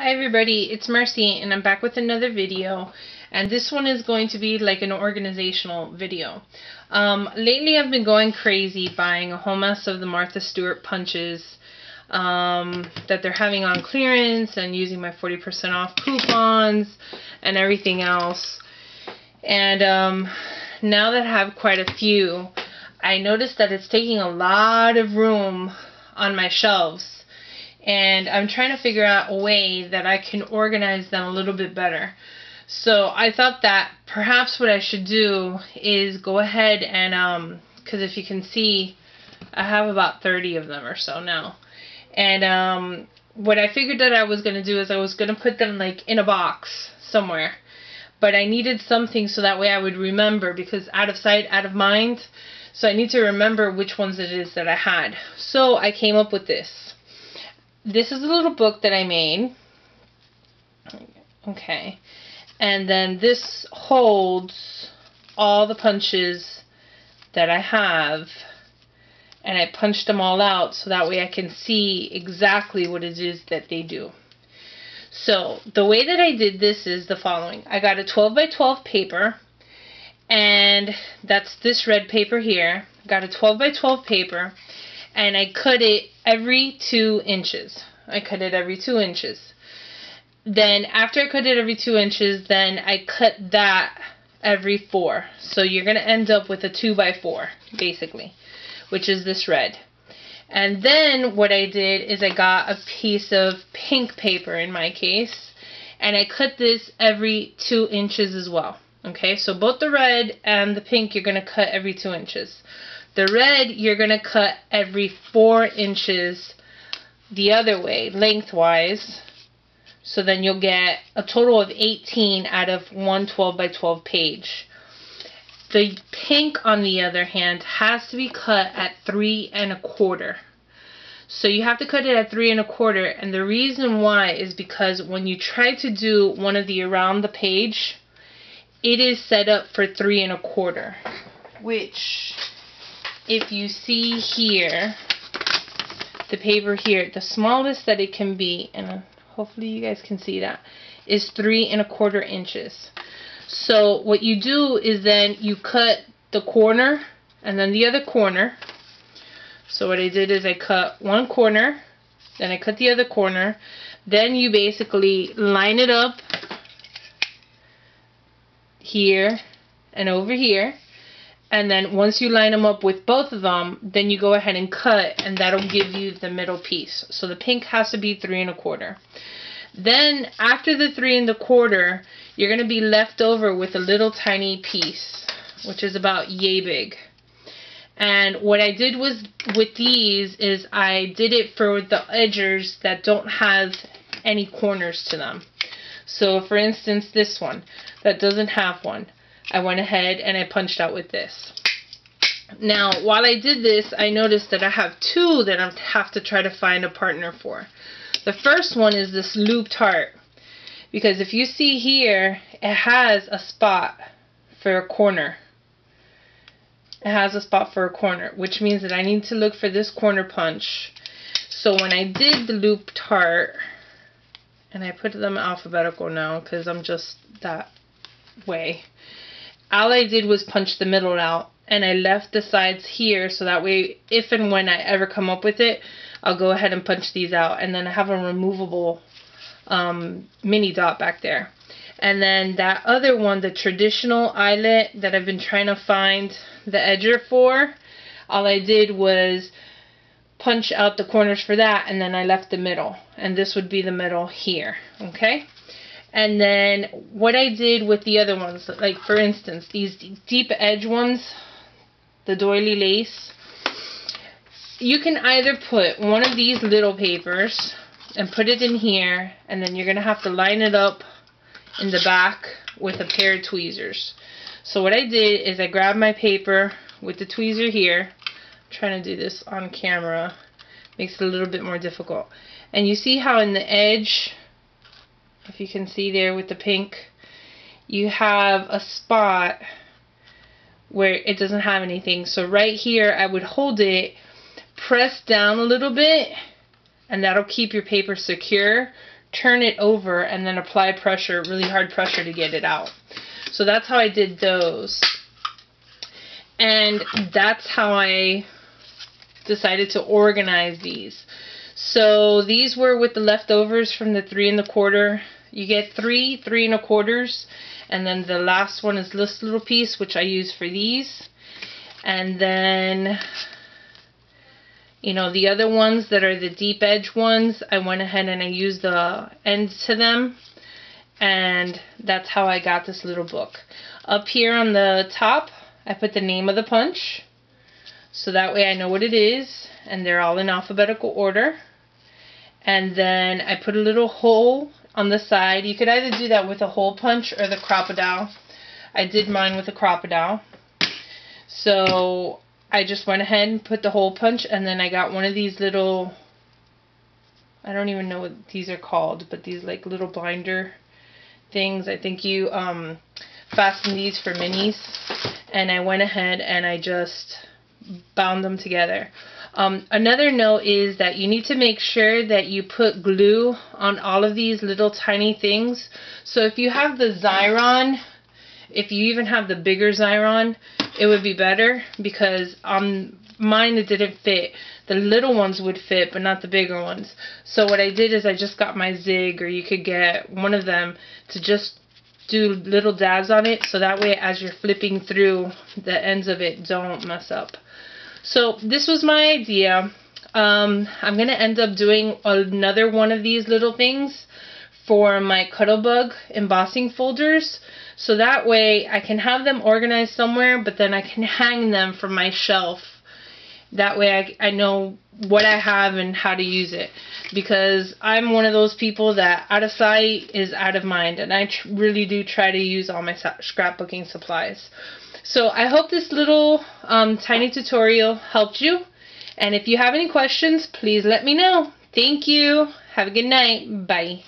Hi everybody, it's Marcy and I'm back with another video, and this one is going to be like an organizational video. Lately I've been going crazy buying a whole mess of the Martha Stewart punches that they're having on clearance and using my 40% off coupons and everything else. And now that I have quite a few, I noticed that it's taking a lot of room on my shelves. And I'm trying to figure out a way that I can organize them a little bit better. So I thought that perhaps what I should do is go ahead and, because if you can see, I have about 30 of them or so now. And what I figured that I was going to do is I was going to put them like in a box somewhere. But I needed something so that way I would remember, because out of sight, out of mind. So I need to remember which ones it is that I had. So I came up with this. This is a little book that I made. Okay. And then this holds all the punches that I have. And I punched them all out so that way I can see exactly what it is that they do. So the way that I did this is the following. I got a 12 by 12 paper. And that's this red paper here. Got a 12 by 12 paper. And I cut it every 2 inches. I cut it every 2 inches. Then after I cut it every 2 inches, then I cut that every 4. So you're going to end up with a 2 by 4, basically, which is this red. And then what I did is I got a piece of pink paper in my case, and I cut this every 2 inches as well. Okay, so both the red and the pink you're going to cut every 2 inches. The red, you're going to cut every 4 inches the other way, lengthwise. So then you'll get a total of 18 out of one 12 by 12 page. The pink, on the other hand, has to be cut at 3 1/4. So you have to cut it at 3 1/4, and the reason why is because when you try to do one of the around the page, it is set up for 3 1/4, which, if you see here, the paper here, the smallest that it can be, and hopefully you guys can see that, is 3 1/4 inches. So what you do is then you cut the corner and then the other corner. So what I did is I cut one corner, then I cut the other corner, then you basically line it up here and over here. And then once you line them up with both of them, then you go ahead and cut, and that'll give you the middle piece. So the pink has to be 3 1/4. Then after the 3 1/4, you're going to be left over with a little tiny piece, which is about yay big. And what I did was with these is I did it for the edges that don't have any corners to them. So for instance, this one that doesn't have one, I went ahead and I punched out with this. Now, while I did this, I noticed that I have 2 that I have to try to find a partner for. The first one is this looped heart. Because if you see here, it has a spot for a corner. It has a spot for a corner, which means that I need to look for this corner punch. So when I did the looped heart, and I put them alphabetical now because I'm just that way, all I did was punch the middle out, and I left the sides here so that way if and when I ever come up with it, I'll go ahead and punch these out, and then I have a removable mini dot back there. And then that other one, the traditional eyelet that I've been trying to find the edger for, all I did was punch out the corners for that, and then I left the middle, and this would be the middle here. Okay. And then what I did with the other ones, like for instance, these deep edge ones, the doily lace, you can either put one of these little papers and put it in here, and then you're going to have to line it up in the back with a pair of tweezers. So what I did is I grabbed my paper with the tweezer here. I'm trying to do this on camera. Makes it a little bit more difficult. And you see how in the edge, if you can see there with the pink, you have a spot where it doesn't have anything. So right here, I would hold it, press down a little bit, and that'll keep your paper secure turn it over and then apply pressure, really hard pressure, to get it out. So that's how I did those. And that's how I decided to organize these. So these were with the leftovers from the 3 1/4. You get 3 3 1/4, and then the last one is this little piece, which I use for these. And then, you know, the other ones that are the deep edge ones, I went ahead and I used the ends to them. And that's how I got this little book. Up here on the top, I put the name of the punch, so that way I know what it is, and they're all in alphabetical order. And then I put a little hole on the side. You could either do that with a hole punch or the crocodile. I did mine with a crocodile. So I just went ahead and put the hole punch, and then I got one of these little, I don't even know what these are called, but these like little binder things. I think you fasten these for minis, and I went ahead and I just bound them together. Another note is that you need to make sure that you put glue on all of these little tiny things. So if you have the Xyron, if you even have the bigger Xyron, it would be better, because on mine it didn't fit. The little ones would fit, but not the bigger ones. So what I did is I just got my Zig, or you could get one of them, to just do little dabs on it, so that way as you're flipping through, the ends of it don't mess up. So this was my idea. I'm going to end up doing another one of these little things for my Cuttlebug embossing folders, so that way I can have them organized somewhere, but then I can hang them from my shelf. That way I know what I have and how to use it, because I'm one of those people that out of sight is out of mind, and I really do try to use all my scrapbooking supplies. So I hope this little tiny tutorial helped you, and if you have any questions, please let me know. Thank you. Have a good night. Bye.